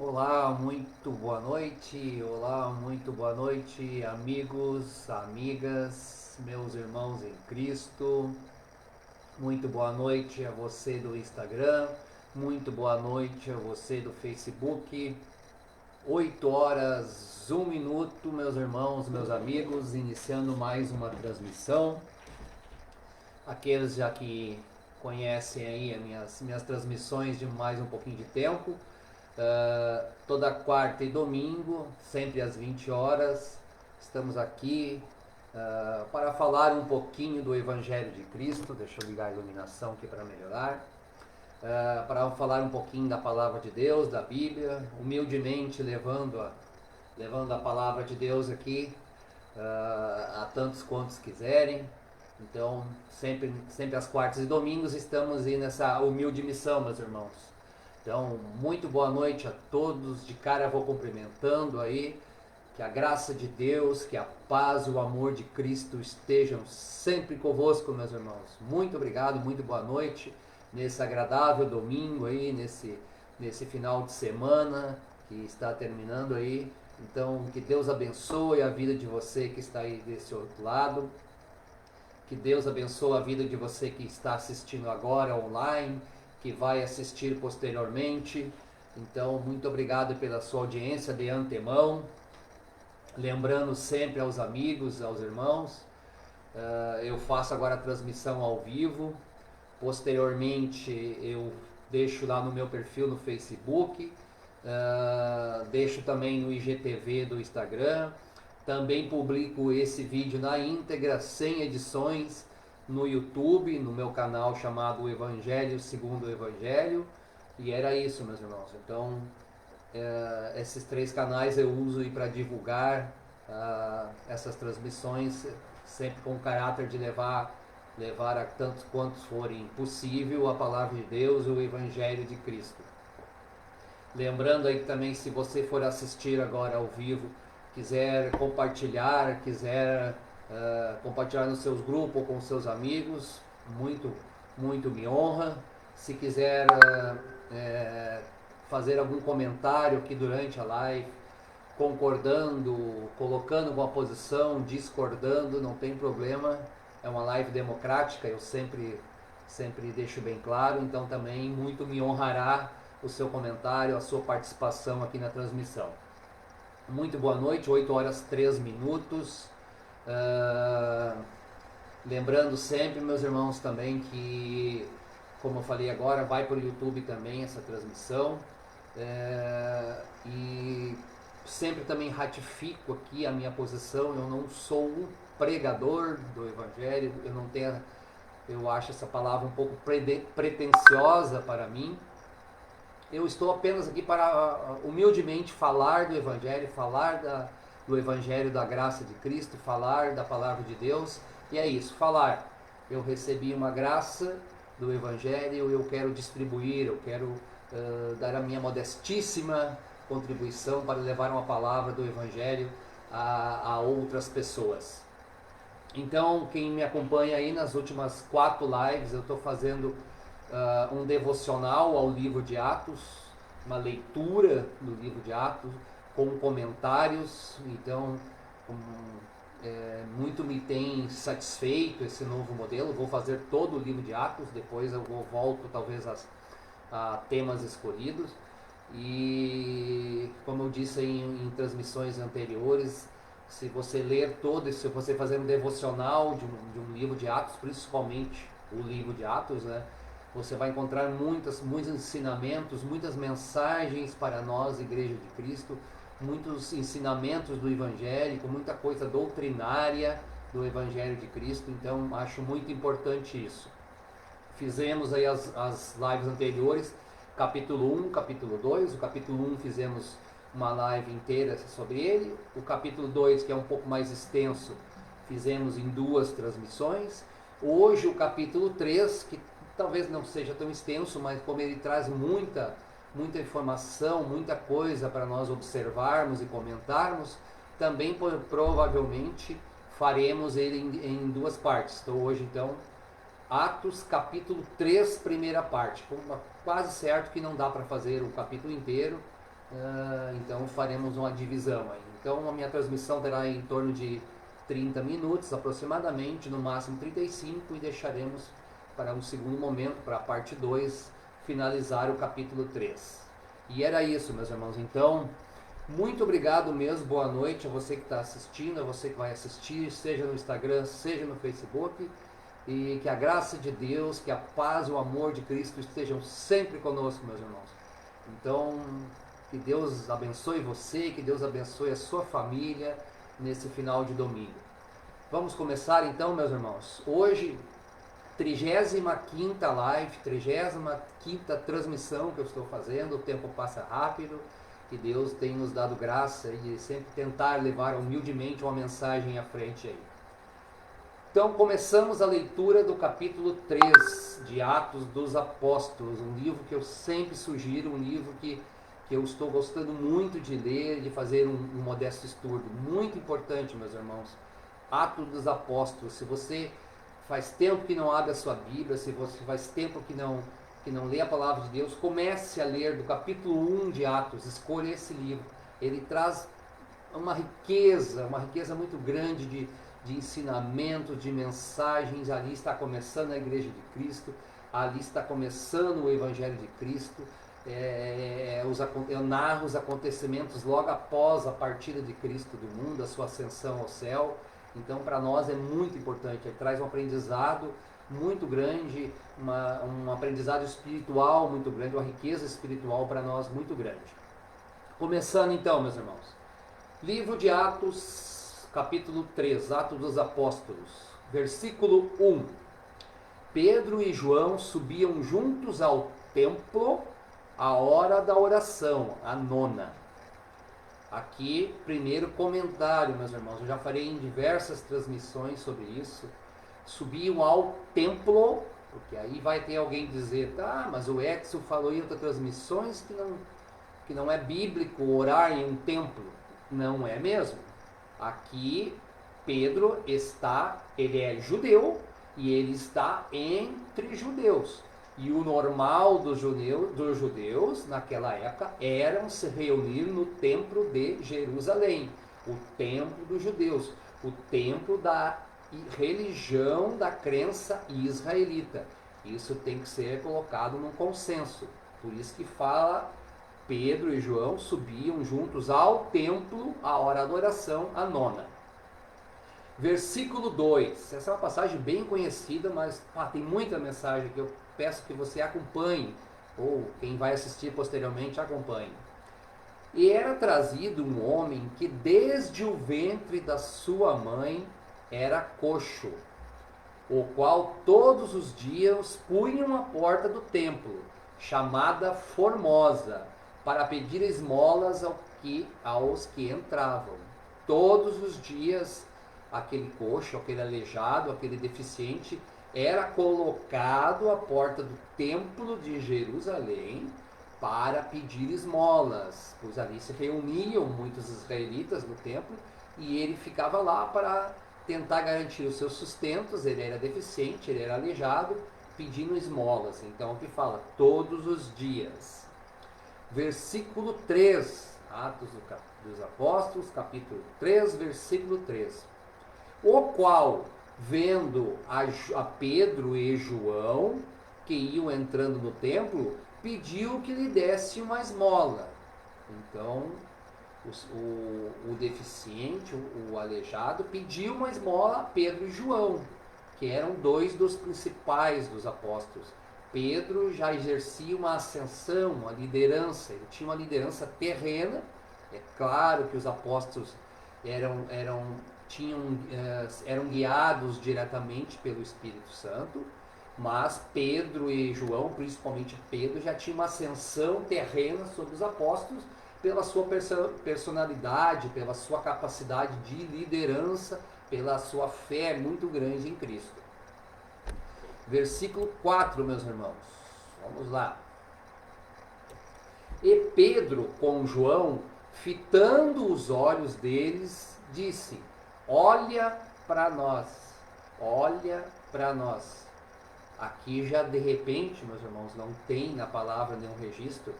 Olá, muito boa noite. Olá, muito boa noite, amigos, amigas, meus irmãos em Cristo. Muito boa noite a você do Instagram. Muito boa noite a você do Facebook. 8 horas, 1 minuto, meus irmãos, meus amigos, iniciando mais uma transmissão. Aqueles já que conhecem aí as minhas transmissões de mais um pouquinho de tempo, toda quarta e domingo, sempre às 20 horas, estamos aqui para falar um pouquinho do Evangelho de Cristo. Deixa eu ligar a iluminação aqui para melhorar. Para falar um pouquinho da palavra de Deus, da Bíblia, humildemente levando a palavra de Deus aqui a tantos quantos quiserem. Então, sempre às quartas e domingos estamos aí nessa humilde missão, meus irmãos. Então, muito boa noite a todos. De cara vou cumprimentando aí. Que a graça de Deus, que a paz e o amor de Cristo estejam sempre convosco, meus irmãos. Muito obrigado, muito boa noite. Nesse agradável domingo aí, nesse final de semana que está terminando aí. Então, que Deus abençoe a vida de você que está aí desse outro lado. Que Deus abençoe a vida de você que está assistindo agora online, que vai assistir posteriormente. Então, muito obrigado pela sua audiência de antemão. Lembrando sempre aos amigos, aos irmãos, eu faço agora a transmissão ao vivo. Posteriormente, eu deixo lá no meu perfil no Facebook, deixo também no IGTV do Instagram. Também publico esse vídeo na íntegra, sem edições, no YouTube, no meu canal chamado Evangelho Segundo o Evangelho. E era isso, meus irmãos. Então, esses 3 canais eu uso para divulgar essas transmissões, sempre com o caráter de levar a tantos quantos forem possível a palavra de Deus, o Evangelho de Cristo. Lembrando aí que também, se você for assistir agora ao vivo, quiser compartilhar, compartilhar nos seus grupos ou com seus amigos, muito, muito me honra. Se quiser fazer algum comentário aqui durante a live, concordando, colocando uma posição, discordando, não tem problema. É uma live democrática, eu sempre deixo bem claro. Então também muito me honrará o seu comentário, a sua participação aqui na transmissão. Muito boa noite, 8 horas 3 minutos. Lembrando sempre, meus irmãos, também que, como eu falei agora, vai para o YouTube também essa transmissão. E sempre também ratifico aqui a minha posição. Eu não sou um pregador do Evangelho, eu acho essa palavra um pouco pretensiosa para mim. Eu estou apenas aqui para humildemente falar do Evangelho, do Evangelho da graça de Cristo, falar da palavra de Deus. E é isso, falar. Eu recebi uma graça do Evangelho, eu quero distribuir, eu quero dar a minha modestíssima contribuição para levar uma palavra do Evangelho a outras pessoas. Então, quem me acompanha aí nas últimas 4 lives, eu estou fazendo um devocional ao livro de Atos, uma leitura do livro de Atos, com comentários. Então, muito me tem satisfeito esse novo modelo. Vou fazer todo o livro de Atos, depois eu volto talvez a temas escolhidos. E como eu disse aí em transmissões anteriores, se você ler todo, se você fazer um devocional de um livro de Atos, principalmente o livro de Atos, né, você vai encontrar muitos ensinamentos, muitas mensagens para nós, Igreja de Cristo, muitos ensinamentos do Evangelho, muita coisa doutrinária do Evangelho de Cristo. Então acho muito importante isso. Fizemos aí as lives anteriores, capítulo 1, capítulo 2. O capítulo 1 fizemos uma live inteira sobre ele. O capítulo 2, que é um pouco mais extenso, fizemos em 2 transmissões. Hoje o capítulo 3, que talvez não seja tão extenso, mas como ele traz muita informação, muita coisa para nós observarmos e comentarmos, também provavelmente faremos ele em 2 partes. Então hoje, então, Atos capítulo 3, primeira parte. Quase certo que não dá para fazer o capítulo inteiro, Então faremos uma divisão aí. Então a minha transmissão terá em torno de 30 minutos aproximadamente, no máximo 35, e deixaremos para um segundo momento, para a parte 2, finalizar o capítulo 3. E era isso, meus irmãos. Então, muito obrigado mesmo, boa noite a você que está assistindo, a você que vai assistir, seja no Instagram, seja no Facebook, e que a graça de Deus, que a paz e o amor de Cristo estejam sempre conosco, meus irmãos. Então, que Deus abençoe você, que Deus abençoe a sua família nesse final de domingo. Vamos começar então, meus irmãos. Hoje, 35ª live, 35ª transmissão que eu estou fazendo. O tempo passa rápido e Deus tem nos dado graça de sempre tentar levar humildemente uma mensagem à frente aí. Então, começamos a leitura do capítulo 3 de Atos dos Apóstolos, um livro que eu sempre sugiro, um livro que eu estou gostando muito de ler, de fazer um modesto estudo. Muito importante, meus irmãos. Atos dos Apóstolos. Se você faz tempo que não abre a sua Bíblia, se você faz tempo que não lê a palavra de Deus, comece a ler do capítulo 1 de Atos, escolha esse livro. Ele traz uma riqueza muito grande de ensinamentos, de mensagens. Ali está começando a Igreja de Cristo, ali está começando o Evangelho de Cristo. Eu narro os acontecimentos logo após a partida de Cristo do mundo, a sua ascensão ao céu. Então, para nós é muito importante, ele traz um aprendizado muito grande, um aprendizado espiritual muito grande, uma riqueza espiritual para nós muito grande. Começando então, meus irmãos, livro de Atos, capítulo 3, Atos dos Apóstolos, versículo 1. Pedro e João subiam juntos ao templo à hora da oração, a 9ª. Aqui, primeiro comentário, meus irmãos, eu já farei em diversas transmissões sobre isso. Subiam ao templo, porque aí vai ter alguém dizer, tá, mas o Edson falou em outras transmissões que não é bíblico orar em um templo. Não é mesmo. Aqui, Pedro ele é judeu e ele está entre judeus. E o normal dos judeus naquela época era se reunir no templo de Jerusalém, o templo dos judeus, o templo da religião da crença israelita. Isso tem que ser colocado num consenso. Por isso que fala, Pedro e João subiam juntos ao templo à hora da oração, a 9ª. Versículo 2. Essa é uma passagem bem conhecida, mas tem muita mensagem que eu peço que você acompanhe, ou quem vai assistir posteriormente acompanhe. E era trazido um homem que desde o ventre da sua mãe era coxo, o qual todos os dias punham à porta do templo, chamada Formosa, para pedir esmolas aos que entravam. Todos os dias aquele coxo, aquele aleijado, aquele deficiente era colocado à porta do templo de Jerusalém para pedir esmolas, pois ali se reuniam muitos israelitas no templo e ele ficava lá para tentar garantir os seus sustentos. Ele era deficiente, ele era aleijado, pedindo esmolas. Então aqui fala, todos os dias. Versículo 3, Atos dos Apóstolos, capítulo 3, versículo 3. O qual, vendo a Pedro e João, que iam entrando no templo, pediu que lhe desse uma esmola. Então, o deficiente, o aleijado, pediu uma esmola a Pedro e João, que eram dois dos principais dos apóstolos. Pedro já exercia uma ascensão, uma liderança, ele tinha uma liderança terrena. É claro que os apóstolos eram guiados diretamente pelo Espírito Santo, mas Pedro e João, principalmente Pedro, já tinha uma ascensão terrena sobre os apóstolos pela sua personalidade, pela sua capacidade de liderança, pela sua fé muito grande em Cristo. Versículo 4, meus irmãos. Vamos lá. E Pedro, com João, fitando os olhos deles, disse: olha para nós, olha para nós. Aqui já de repente, meus irmãos, não tem na palavra nenhum registro,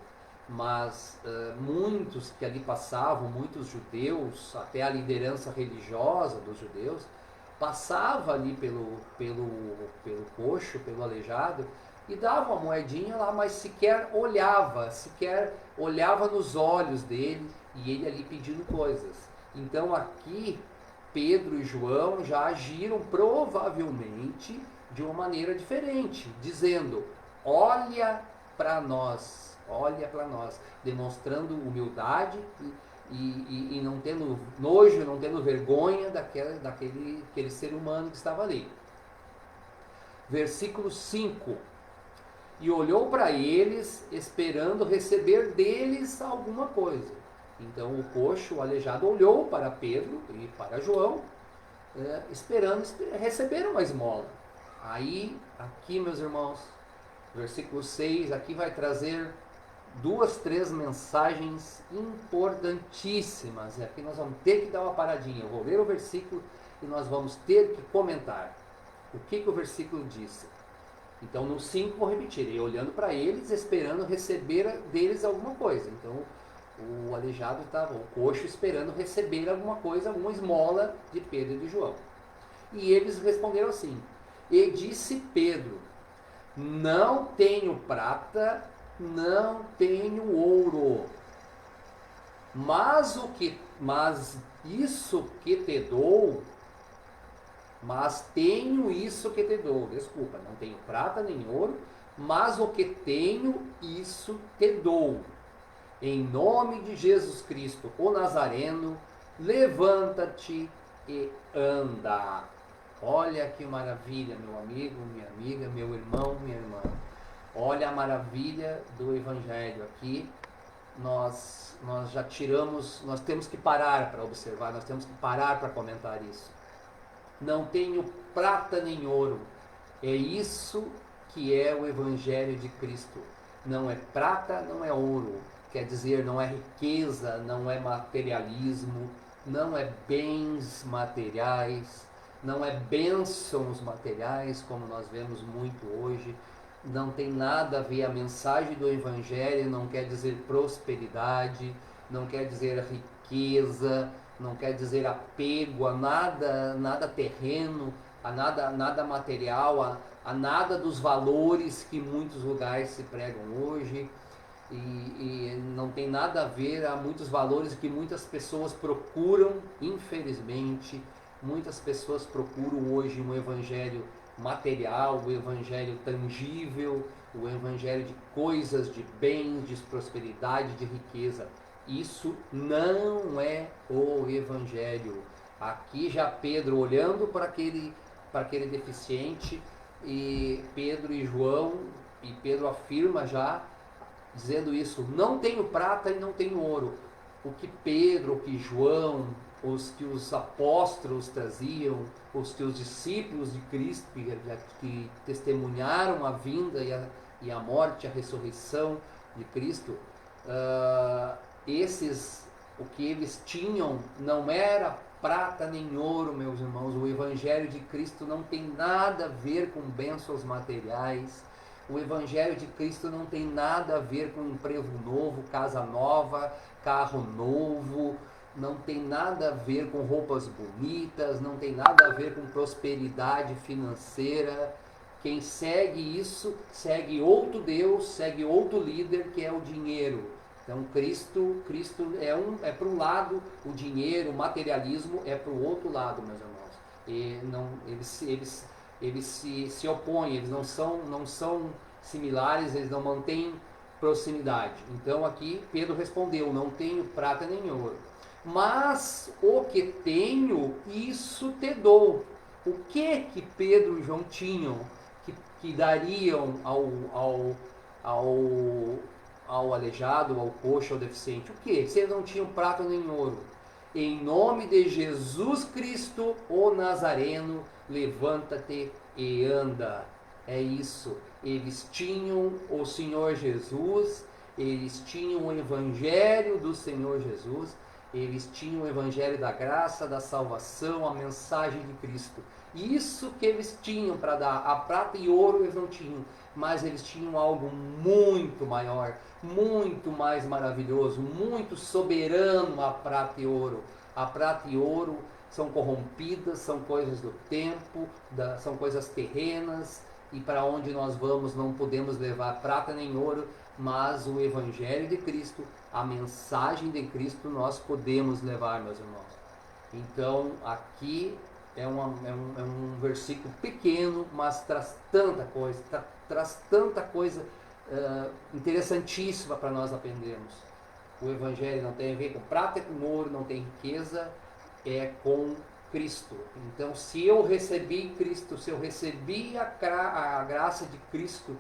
mas muitos que ali passavam, muitos judeus, até a liderança religiosa dos judeus, passava ali pelo coxo, pelo aleijado, e dava uma moedinha lá, mas sequer olhava nos olhos dele, e ele ali pedindo coisas. Então aqui Pedro e João já agiram provavelmente de uma maneira diferente, dizendo: olha para nós, demonstrando humildade e não tendo nojo, não tendo vergonha daquele ser humano que estava ali. Versículo 5: e olhou para eles, esperando receber deles alguma coisa. Então o coxo, o aleijado, olhou para Pedro e para João, esperando receber uma esmola. Aí, aqui, meus irmãos, versículo 6, aqui vai trazer 3 mensagens importantíssimas. E aqui nós vamos ter que dar uma paradinha. Eu vou ler o versículo e nós vamos ter que comentar. O que o versículo disse? Então, no 5, vou repetir: e olhando para eles, esperando receber deles alguma coisa. Então, o aleijado estava, o coxo, esperando receber alguma coisa, alguma esmola de Pedro e de João. E eles responderam assim: e disse Pedro: não tenho prata, não tenho ouro, mas isso que te dou, mas tenho isso que te dou. Desculpa, não tenho prata nem ouro, mas o que tenho, isso te dou. Em nome de Jesus Cristo, o Nazareno, levanta-te e anda. Olha que maravilha, meu amigo, minha amiga, meu irmão, minha irmã. Olha a maravilha do Evangelho aqui. Nós já tiramos, nós temos que parar para observar, nós temos que parar para comentar isso. Não tenho prata nem ouro. É isso que é o Evangelho de Cristo. Não é prata, não é ouro. Quer dizer, não é riqueza, não é materialismo, não é bens materiais, não é bênçãos materiais, como nós vemos muito hoje. Não tem nada a ver, a mensagem do Evangelho não quer dizer prosperidade, não quer dizer riqueza, não quer dizer apego a nada terreno, a nada material, a nada dos valores que em muitos lugares se pregam hoje. E não tem nada a ver a muitos valores que muitas pessoas procuram, infelizmente. Muitas pessoas procuram hoje um evangelho material, o evangelho tangível, o evangelho de coisas, de bens, de prosperidade, de riqueza. Isso não é o evangelho. Aqui já Pedro olhando para aquele deficiente, e Pedro e João, e Pedro afirma já, dizendo isso: não tenho prata e não tenho ouro. O que Pedro, o que João, os que os apóstolos traziam, os que os discípulos de Cristo que testemunharam a vinda e a morte, a ressurreição de Cristo, o que eles tinham não era prata nem ouro, meus irmãos. O Evangelho de Cristo não tem nada a ver com bênçãos materiais. O Evangelho de Cristo não tem nada a ver com emprego novo, casa nova, carro novo, não tem nada a ver com roupas bonitas, não tem nada a ver com prosperidade financeira. Quem segue isso, segue outro Deus, segue outro líder, que é o dinheiro. Então Cristo é para um lado, o dinheiro, o materialismo é para o outro lado, meus irmãos. E não, eles se opõem, eles não são similares, eles não mantêm proximidade. Então aqui Pedro respondeu: não tenho prata nem ouro, mas o que tenho, isso te dou. O que Pedro e João tinham que dariam ao aleijado, ao coxo, ao deficiente? O que? Se eles não tinham prata nem ouro. Em nome de Jesus Cristo, o Nazareno, levanta-te e anda. É isso. Eles tinham o Senhor Jesus, eles tinham o Evangelho do Senhor Jesus, eles tinham o Evangelho da graça, da salvação, a mensagem de Cristo. Isso que eles tinham para dar. A prata e ouro eles não tinham, mas eles tinham algo muito maior, muito mais maravilhoso, muito soberano. A prata e ouro. A prata e ouro são corrompidas, são coisas do tempo, são coisas terrenas, e para onde nós vamos não podemos levar prata nem ouro, mas o Evangelho de Cristo, a mensagem de Cristo, nós podemos levar, meus irmãos. Então, aqui é um versículo pequeno, mas traz tanta coisa, traz tanta coisa interessantíssima para nós aprendermos. O Evangelho não tem a ver com prata e com ouro, não tem riqueza, é com Cristo. Então, se eu recebi Cristo, se eu recebi a graça de Cristo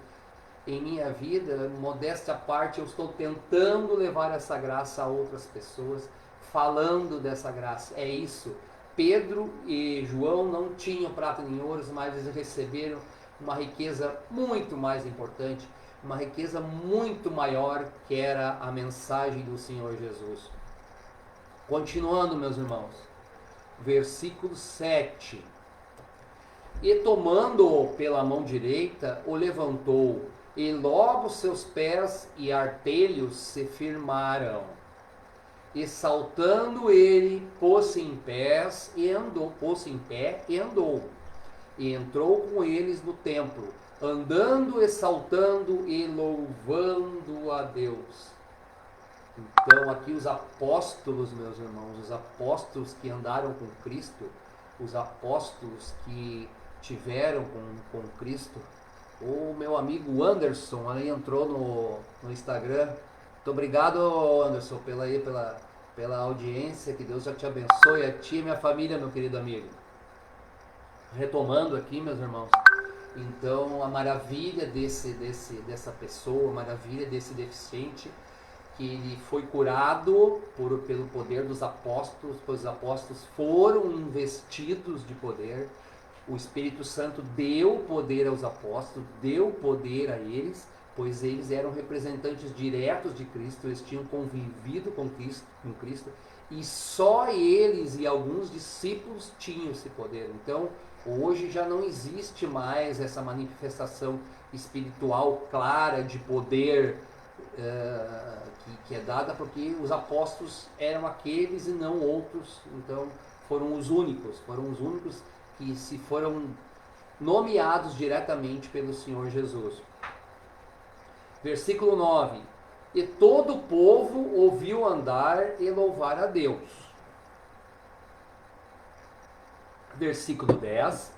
em minha vida, modéstia à parte, eu estou tentando levar essa graça a outras pessoas, falando dessa graça. É isso. Pedro e João não tinham prata nem ouros, mas eles receberam uma riqueza muito mais importante, uma riqueza muito maior, que era a mensagem do Senhor Jesus. Continuando, meus irmãos, versículo 7. E tomando-o pela mão direita, o levantou, e logo seus pés e artelhos se firmaram. E saltando ele, pôs-se em pé e andou. E entrou com eles no templo, andando e saltando e louvando a Deus. Então aqui os apóstolos, meus irmãos, os apóstolos que andaram com Cristo, os apóstolos que tiveram com Cristo. O meu amigo Anderson ali entrou no Instagram. Muito obrigado, Anderson, pela audiência. Que Deus já te abençoe, a ti e minha família, meu querido amigo. Retomando aqui, meus irmãos. Então, a maravilha dessa pessoa, a maravilha desse deficiente, que ele foi curado pelo poder dos apóstolos, pois os apóstolos foram investidos de poder. O Espírito Santo deu poder aos apóstolos, deu poder a eles, pois eles eram representantes diretos de Cristo, eles tinham convivido com Cristo, e só eles e alguns discípulos tinham esse poder. Então, hoje já não existe mais essa manifestação espiritual clara de poder que é dada, porque os apóstolos eram aqueles e não outros. Então, foram os únicos que se foram nomeados diretamente pelo Senhor Jesus. Versículo 9. E todo o povo ouviu andar e louvar a Deus. Versículo 10.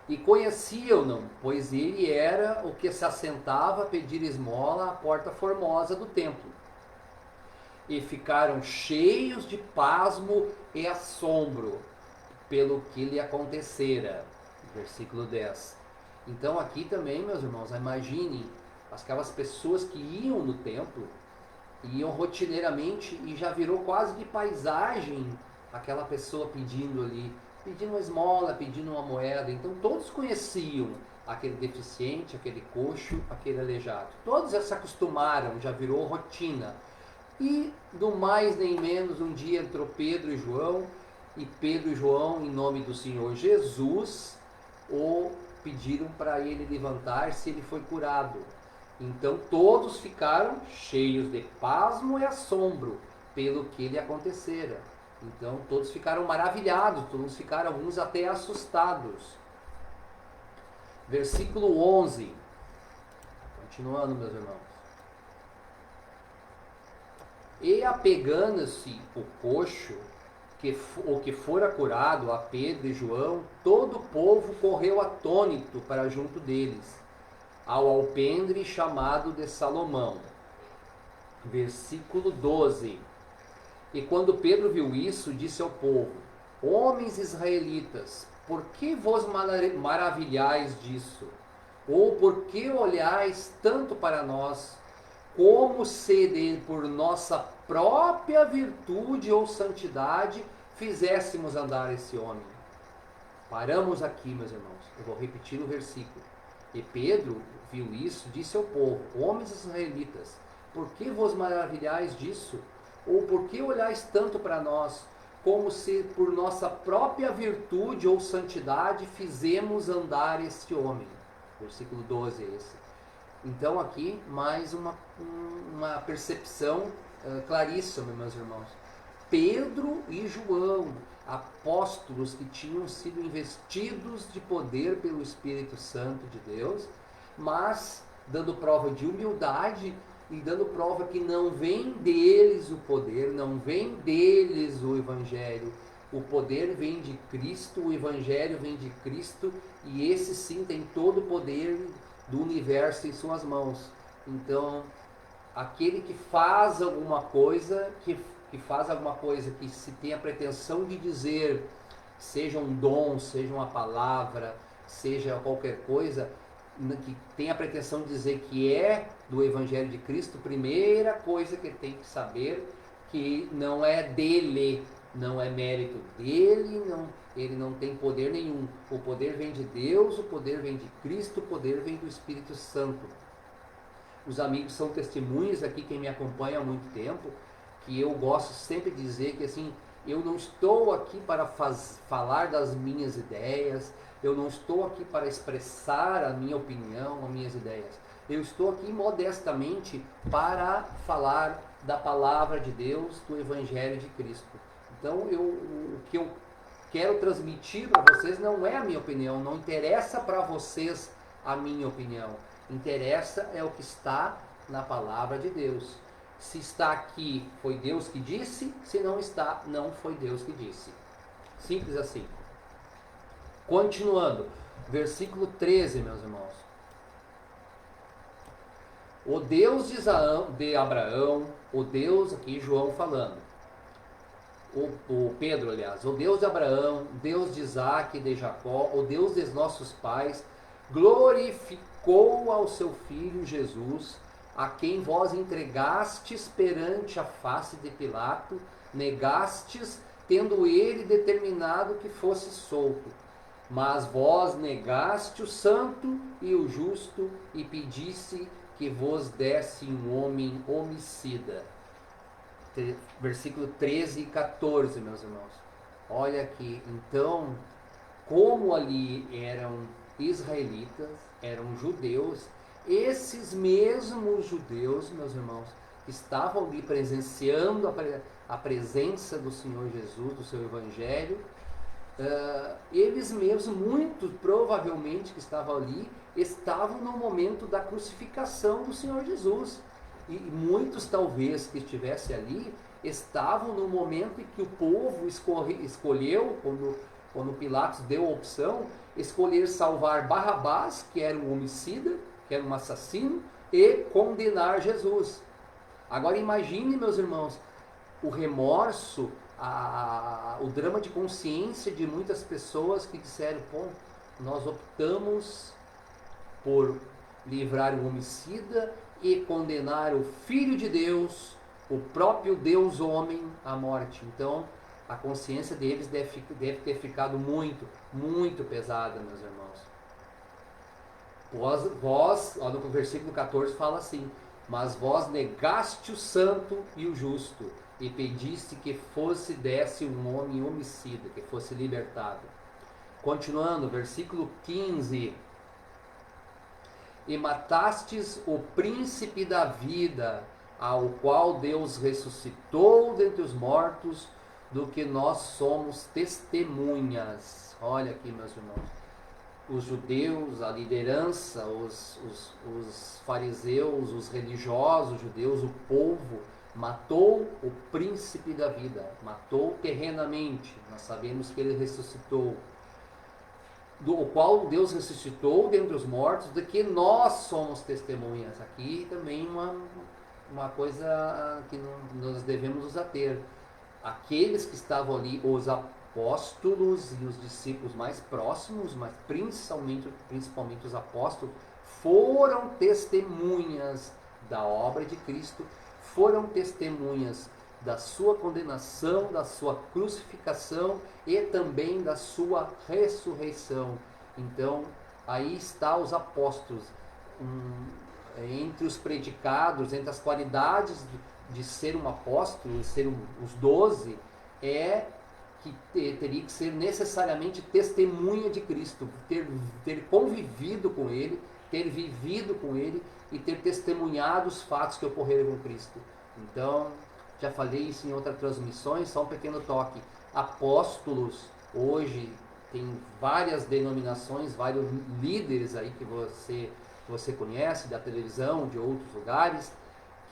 E conheciam-no, pois ele era o que se assentava a pedir esmola à porta formosa do templo. E ficaram cheios de pasmo e assombro pelo que lhe acontecera. Versículo 10. Então aqui também, meus irmãos, imaginem aquelas pessoas que iam no templo, iam rotineiramente, e já virou quase de paisagem aquela pessoa pedindo ali, pedindo uma esmola, pedindo uma moeda. Então todos conheciam aquele deficiente, aquele coxo, aquele aleijado. Todos já se acostumaram, já virou rotina. E do mais nem menos, um dia entrou Pedro e João, e Pedro e João, em nome do Senhor Jesus, o pediram para ele levantar-se, ele foi curado. Então todos ficaram cheios de pasmo e assombro pelo que lhe acontecera. Então todos ficaram maravilhados, todos ficaram, alguns até assustados. Versículo 11. Continuando, meus irmãos. E apegando-se o coxo, o que fora curado, a Pedro e João, todo o povo correu atônito para junto deles, ao alpendre chamado de Salomão. Versículo 12. E quando Pedro viu isso, disse ao povo: Homens israelitas, por que vos maravilhais disso? Ou por que olhais tanto para nós, como se por nossa própria virtude ou santidade fizéssemos andar esse homem? Paramos aqui, meus irmãos. Eu vou repetir o versículo. E Pedro viu isso, disse ao povo: Homens israelitas, por que vos maravilhais disso? Ou por que olhais tanto para nós, como se por nossa própria virtude ou santidade fizemos andar este homem. Versículo 12 é esse. Então aqui mais uma percepção claríssima, meus irmãos. Pedro e João, apóstolos que tinham sido investidos de poder pelo Espírito Santo de Deus, mas dando prova de humildade e dando prova que não vem deles o poder, não vem deles o Evangelho. O poder vem de Cristo, o Evangelho vem de Cristo, e esse sim tem todo o poder do universo em suas mãos. Então, aquele que faz alguma coisa, que se tem a pretensão de dizer, seja um dom, seja uma palavra, seja qualquer coisa, que tem a pretensão de dizer que é do Evangelho de Cristo, primeira coisa que tem que saber que não é dele, não é mérito dele, ele não tem poder nenhum. O poder vem de Deus, o poder vem de Cristo, o poder vem do Espírito Santo. Os amigos são testemunhas aqui, quem me acompanha há muito tempo, que eu gosto sempre de dizer que assim, eu não estou aqui para falar das minhas ideias, eu não estou aqui para expressar a minha opinião, as minhas ideias. Eu estou aqui modestamente para falar da palavra de Deus, do Evangelho de Cristo. Então, o que eu quero transmitir para vocês não é a minha opinião, não interessa para vocês a minha opinião. Interessa é o que está na palavra de Deus. Se está aqui, foi Deus que disse. Se não está, não foi Deus que disse. Simples assim. Continuando, versículo 13, meus irmãos. O Deus de Abraão, o Deus, aqui João falando, o Pedro, aliás, o Deus de Abraão, Deus de Isaac e de Jacó, o Deus dos nossos pais, glorificou ao seu Filho Jesus, a quem vós entregastes perante a face de Pilato, negastes, tendo ele determinado que fosse solto. Mas vós negaste o santo e o justo, e pedisse que vos desse um homem homicida. Versículo 13 e 14, meus irmãos. Olha aqui, então, como ali eram israelitas, eram judeus, esses mesmos judeus, meus irmãos, que estavam ali presenciando a presença do Senhor Jesus, do seu Evangelho, eles mesmos, muitos provavelmente que estavam ali, estavam no momento da crucificação do Senhor Jesus. E muitos talvez que estivessem ali, estavam no momento em que o povo escolheu, quando Pilatos deu a opção, escolher salvar Barrabás, que era um homicida, que era um assassino, e condenar Jesus. Agora imagine, meus irmãos, o remorso, o drama de consciência de muitas pessoas que disseram, pô, nós optamos por livrar o homicida e condenar o Filho de Deus, o próprio Deus homem, à morte. Então, a consciência deles deve ter ficado muito, muito pesada, meus irmãos. Vós, no versículo 14 fala assim, mas vós negaste o santo e o justo, e pediste que desse um homem homicida, que fosse libertado. Continuando, versículo 15, e matastes o príncipe da vida, ao qual Deus ressuscitou dentre os mortos, do que nós somos testemunhas. Olha aqui, meus irmãos, os judeus, a liderança, os fariseus, os religiosos judeus, o povo, matou o príncipe da vida, matou terrenamente. Nós sabemos que ele ressuscitou, do qual Deus ressuscitou dentre os mortos, de que nós somos testemunhas. Aqui também uma coisa que nós devemos nos ater. Aqueles que estavam ali, os apóstolos e os discípulos mais próximos, mas principalmente os apóstolos, foram testemunhas da obra de Cristo, foram testemunhas da sua condenação, da sua crucificação e também da sua ressurreição. Então, aí está os apóstolos. Entre os predicados, entre as qualidades de ser um apóstolo, de ser os 12, é que teria que ser necessariamente testemunha de Cristo, ter convivido com Ele, ter vivido com Ele e ter testemunhado os fatos que ocorreram com Cristo. Então, já falei isso em outras transmissões, só um pequeno toque. Apóstolos, hoje, tem várias denominações, vários líderes aí que você conhece, da televisão, de outros lugares,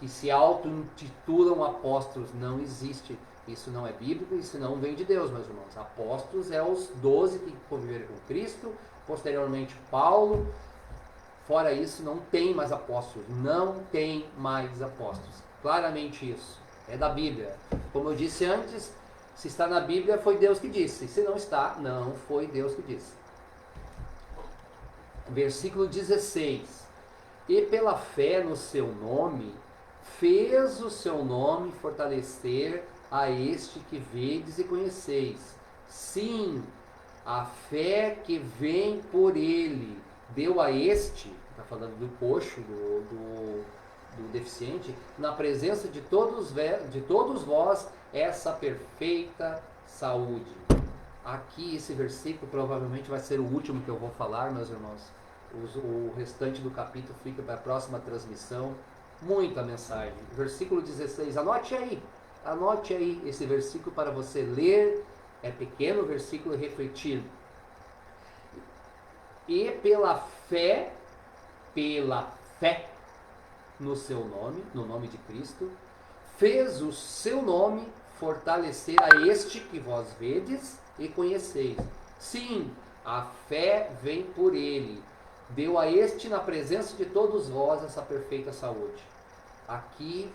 que se auto-intitulam apóstolos. Não existe. Isso não é bíblico, isso não vem de Deus, meus irmãos. Apóstolos é os 12 que conviveram com Cristo, posteriormente Paulo. Fora isso, não tem mais apóstolos. Não tem mais apóstolos. Claramente isso. É da Bíblia. Como eu disse antes, se está na Bíblia, foi Deus que disse. Se não está, não foi Deus que disse. Versículo 16. E pela fé no seu nome, fez o seu nome fortalecer a este que vedes e conheceis. Sim, a fé que vem por ele deu a este, está falando do coxo, do deficiente, na presença de todos vós, essa perfeita saúde. Aqui esse versículo provavelmente vai ser o último que eu vou falar, meus irmãos. O restante do capítulo fica para a próxima transmissão. Muita mensagem. Versículo 16, anote aí esse versículo para você ler. É pequeno versículo e refletir. E pela fé no seu nome, no nome de Cristo, fez o seu nome fortalecer a este que vós vedes e conheceis. Sim, a fé vem por ele. Deu a este na presença de todos vós essa perfeita saúde. Aqui,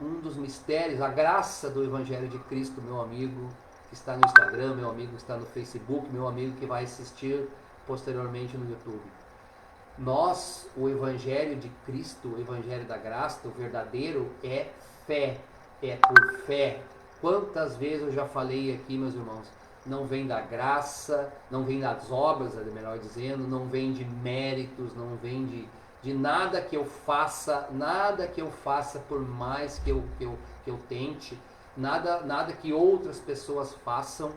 um dos mistérios, a graça do Evangelho de Cristo, meu amigo que está no Instagram, meu amigo que está no Facebook, meu amigo que vai assistir posteriormente no YouTube. Nós, o Evangelho de Cristo, o Evangelho da graça, o verdadeiro, é fé, é por fé. Quantas vezes eu já falei aqui, meus irmãos, não vem da graça, não vem das obras, melhor dizendo, não vem de méritos, não vem de nada que eu faça por mais que eu tente, nada que outras pessoas façam.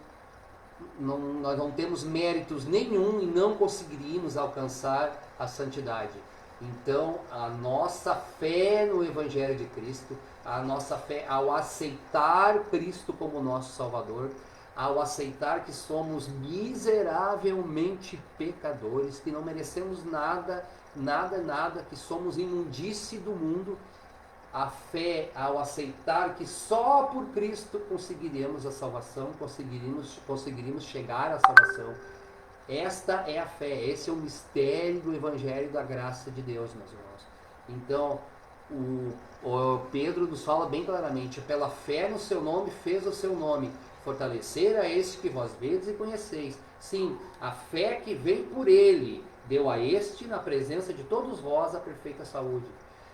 Nós não temos méritos nenhum e não conseguiríamos alcançar a santidade. Então, a nossa fé no Evangelho de Cristo, a nossa fé ao aceitar Cristo como nosso Salvador, ao aceitar que somos miseravelmente pecadores, que não merecemos nada, que somos imundície do mundo, a fé ao aceitar que só por Cristo conseguiremos a salvação, conseguiríamos chegar à salvação. Esta é a fé, esse é o mistério do Evangelho da graça de Deus, meus irmãos. Então, o Pedro nos fala bem claramente, pela fé no seu nome fez o seu nome, fortalecer a este que vós vedes e conheceis. Sim, a fé que vem por ele, deu a este, na presença de todos vós, a perfeita saúde.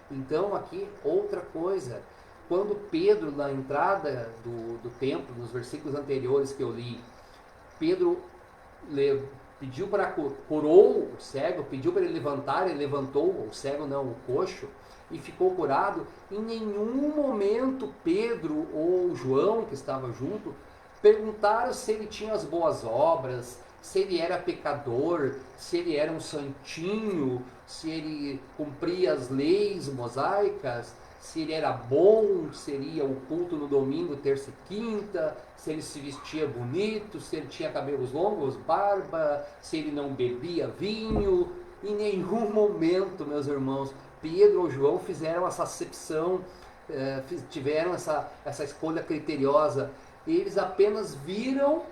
Então, aqui, outra coisa, quando Pedro, na entrada do templo, nos versículos anteriores que eu li, Pedro pediu para curou o cego, pediu para ele levantar, ele levantou, o cego não, o coxo, e ficou curado. Em nenhum momento Pedro ou João, que estava junto, perguntaram se ele tinha as boas obras, se ele era pecador, se ele era um santinho, se ele cumpria as leis mosaicas, se ele era bom, seria o culto no domingo, terça e quinta, se ele se vestia bonito, se ele tinha cabelos longos, barba, se ele não bebia vinho. Em nenhum momento, meus irmãos, Pedro ou João fizeram essa acepção, tiveram essa escolha criteriosa. Eles apenas viram,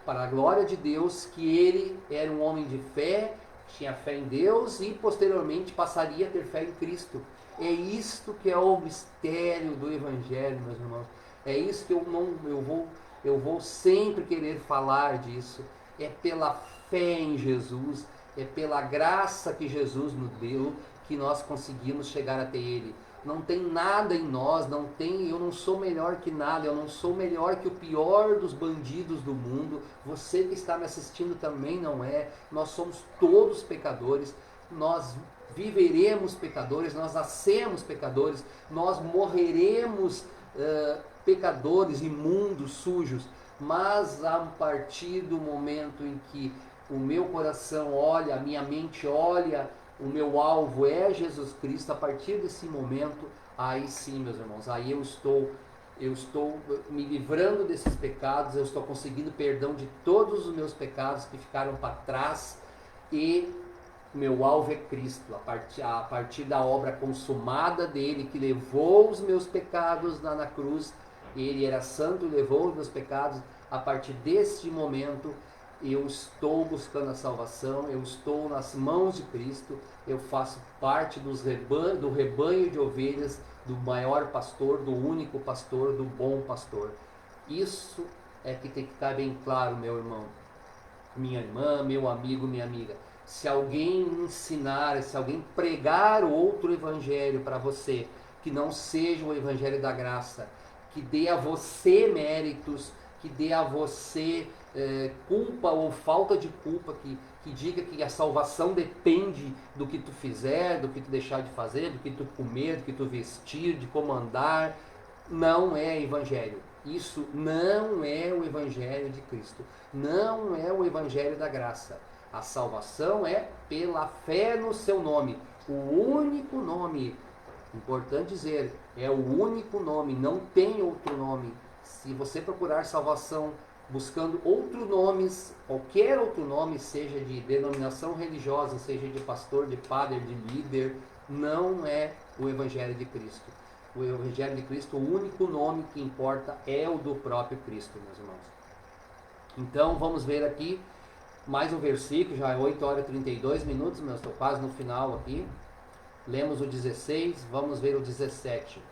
para a glória de Deus, que ele era um homem de fé, tinha fé em Deus e posteriormente passaria a ter fé em Cristo. É isto que é o mistério do Evangelho, meus irmãos. É isso que eu vou sempre querer falar disso. É pela fé em Jesus, é pela graça que Jesus nos deu que nós conseguimos chegar até Ele. Não tem nada em nós, eu não sou melhor que nada, eu não sou melhor que o pior dos bandidos do mundo. Você que está me assistindo também não é. Nós somos todos pecadores, nós viveremos pecadores, nós nascemos pecadores, nós morreremos pecadores, imundos, sujos, mas a partir do momento em que o meu coração olha, a minha mente olha, o meu alvo é Jesus Cristo, a partir desse momento, aí sim, meus irmãos, aí eu estou me livrando desses pecados, eu estou conseguindo perdão de todos os meus pecados que ficaram para trás, e meu alvo é Cristo, a partir da obra consumada dele, que levou os meus pecados na cruz. Ele era santo e levou os meus pecados. A partir deste momento eu estou buscando a salvação, eu estou nas mãos de Cristo, eu faço parte do rebanho de ovelhas do maior pastor, do único pastor, do bom pastor. Isso é que tem que estar bem claro, meu irmão, minha irmã, meu amigo, minha amiga. Se alguém ensinar, se alguém pregar outro evangelho para você, que não seja o evangelho da graça, que dê a você méritos, que dê a você culpa ou falta de culpa, que diga que a salvação depende do que tu fizer, do que tu deixar de fazer, do que tu comer, do que tu vestir, de como andar, não é evangelho. Isso não é o evangelho de Cristo. Não é o evangelho da graça. A salvação é pela fé no seu nome. O único nome, importante dizer, é o único nome, não tem outro nome. Se você procurar salvação buscando outros nomes, qualquer outro nome, seja de denominação religiosa, seja de pastor, de padre, de líder, não é o evangelho de Cristo. O evangelho de Cristo, o único nome que importa é o do próprio Cristo, meus irmãos. Então vamos ver aqui mais um versículo, já é 8 horas e 32 minutos, mas estou quase no final aqui. Lemos o 16, vamos ver o 17.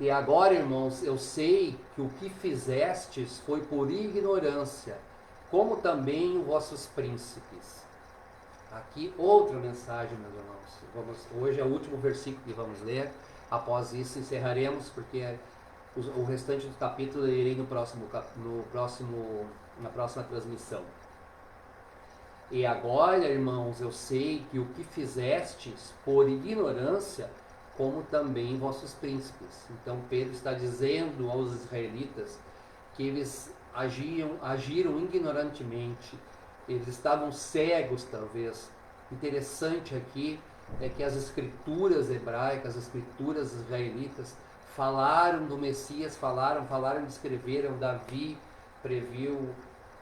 E agora, irmãos, eu sei que o que fizestes foi por ignorância, como também os vossos príncipes. Aqui outra mensagem, meus irmãos. Hoje é o último versículo que vamos ler. Após isso encerraremos, porque o restante do capítulo eu irei na próxima transmissão. E agora, irmãos, eu sei que o que fizestes por ignorância, como também vossos príncipes. Então Pedro está dizendo aos israelitas que eles agiram ignorantemente, eles estavam cegos talvez. Interessante aqui é que as escrituras hebraicas, as escrituras israelitas falaram do Messias, falaram, descreveram. Davi previu,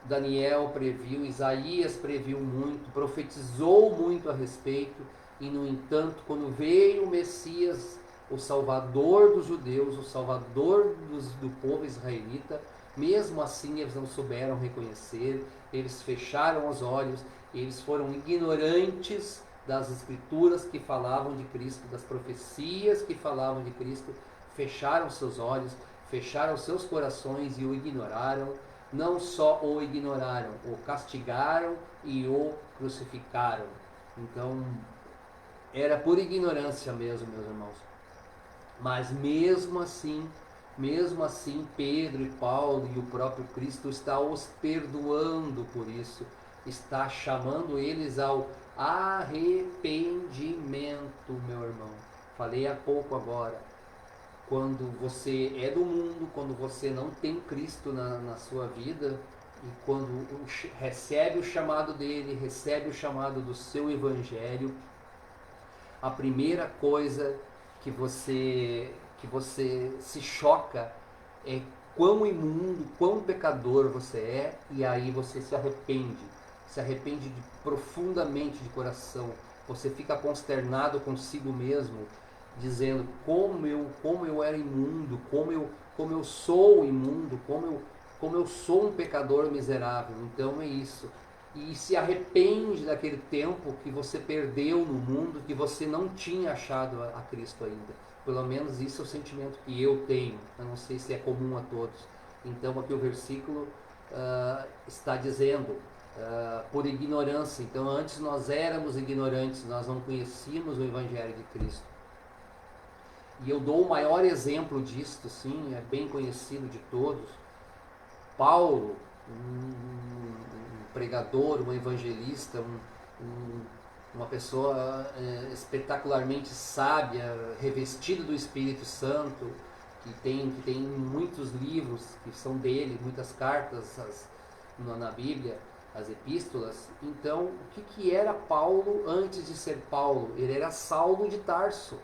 Daniel previu, Isaías previu muito, profetizou muito a respeito. E no entanto, quando veio o Messias, o Salvador dos judeus, o Salvador do povo israelita, mesmo assim eles não souberam reconhecer, eles fecharam os olhos, eles foram ignorantes das escrituras que falavam de Cristo, das profecias que falavam de Cristo, fecharam seus olhos, fecharam seus corações e o ignoraram. Não só o ignoraram, o castigaram e o crucificaram. Então, era por ignorância mesmo, meus irmãos. Mas mesmo assim, Pedro e Paulo e o próprio Cristo está os perdoando por isso, está chamando eles ao arrependimento, meu irmão. Falei há pouco agora. Quando você é do mundo, quando você não tem Cristo na sua vida, e quando recebe o chamado dele, recebe o chamado do seu evangelho, a primeira coisa que você se choca é quão imundo, quão pecador você é, e aí você se arrepende profundamente de coração. Você fica consternado consigo mesmo, dizendo como eu era imundo, como eu sou imundo, como eu sou um pecador miserável. Então é isso. E se arrepende daquele tempo que você perdeu no mundo, que você não tinha achado a Cristo ainda. Pelo menos isso é o sentimento que eu tenho. Eu não sei se é comum a todos. Então aqui o versículo está dizendo, por ignorância. Então antes nós éramos ignorantes, nós não conhecíamos o Evangelho de Cristo. E eu dou o maior exemplo disto, sim, é bem conhecido de todos. Paulo, um pregador, um evangelista, uma pessoa espetacularmente sábia, revestido do Espírito Santo, e tem muitos livros que são dele, muitas cartas na Bíblia, as epístolas. Então, o que era Paulo antes de ser Paulo? Ele era Saulo de Tarso,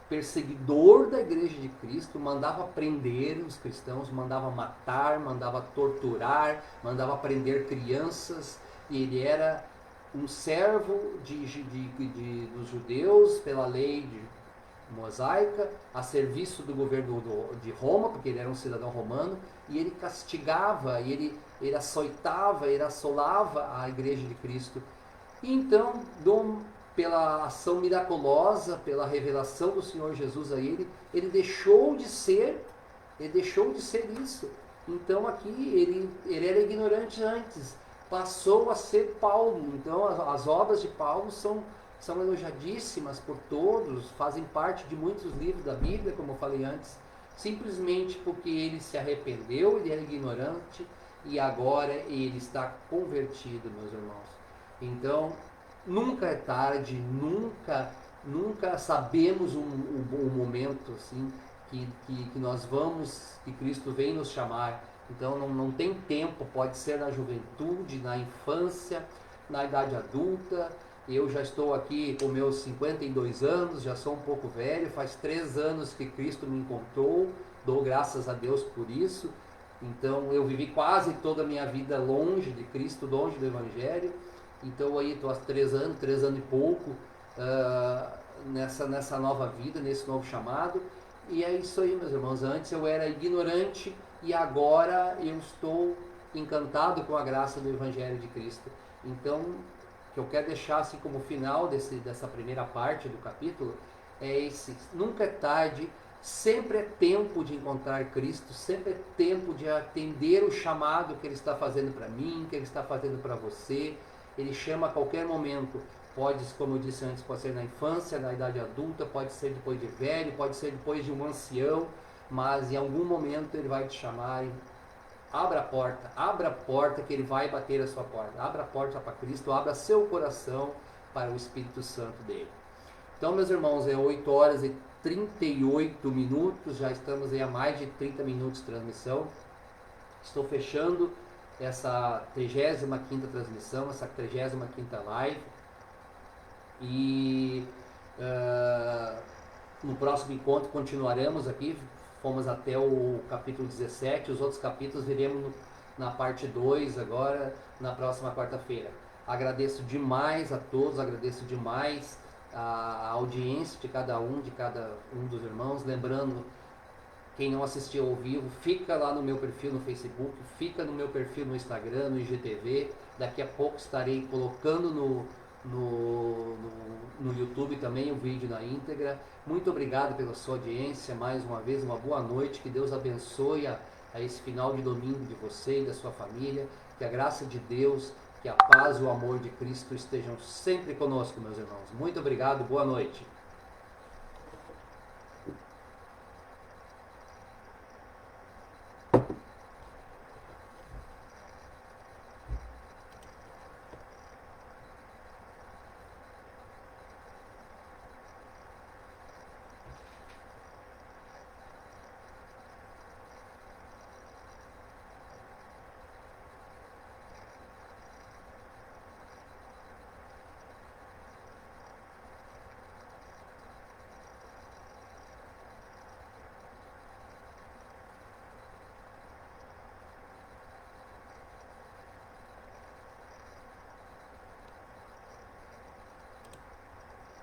perseguidor da igreja de Cristo, mandava prender os cristãos, mandava matar, mandava torturar, mandava prender crianças, e ele era um servo dos judeus pela lei mosaica, a serviço do governo de Roma, porque ele era um cidadão romano, e ele castigava, e ele açoitava, ele assolava a igreja de Cristo. E então, pela ação miraculosa, pela revelação do Senhor Jesus a ele deixou de ser isso. Então aqui ele era ignorante antes, passou a ser Paulo. Então as obras de Paulo são elogiadíssimas por todos, fazem parte de muitos livros da Bíblia, como eu falei antes, simplesmente porque ele se arrependeu, ele era ignorante e agora ele está convertido, meus irmãos. Então, nunca é tarde, nunca sabemos um momento assim que nós vamos, que Cristo vem nos chamar. Então não tem tempo, pode ser na juventude, na infância, na idade adulta. Eu já estou aqui com meus 52 anos, já sou um pouco velho, faz 3 anos que Cristo me encontrou, dou graças a Deus por isso. Então eu vivi quase toda a minha vida longe de Cristo, longe do Evangelho. Então aí estou há 3 anos e pouco nessa nova vida, nesse novo chamado. E é isso aí, meus irmãos. Antes eu era ignorante e agora eu estou encantado com a graça do Evangelho de Cristo. Então, o que eu quero deixar assim como final dessa primeira parte do capítulo é esse: nunca é tarde, sempre é tempo de encontrar Cristo, sempre é tempo de atender o chamado que Ele está fazendo para mim, que Ele está fazendo para você. Ele chama a qualquer momento. Pode, como eu disse antes, pode ser na infância, na idade adulta, pode ser depois de velho, pode ser depois de um ancião, mas em algum momento Ele vai te chamar e abra a porta que Ele vai bater a sua porta. Abra a porta para Cristo, abra seu coração para o Espírito Santo dele. Então, meus irmãos, é 8 horas e 38 minutos, já estamos aí a mais de 30 minutos de transmissão. Estou fechando essa 35ª transmissão, essa 35ª live. E no próximo encontro continuaremos aqui. Fomos até o capítulo 17, os outros capítulos veremos na parte 2 agora, na próxima quarta-feira. Agradeço demais a todos, agradeço demais a audiência de cada um dos irmãos. Lembrando, quem não assistiu ao vivo, fica lá no meu perfil no Facebook, fica no meu perfil no Instagram, no IGTV. Daqui a pouco estarei colocando no YouTube também o vídeo na íntegra. Muito obrigado pela sua audiência, mais uma vez uma boa noite, que Deus abençoe a esse final de domingo de você e da sua família, que a graça de Deus, que a paz e o amor de Cristo estejam sempre conosco, meus irmãos. Muito obrigado, boa noite.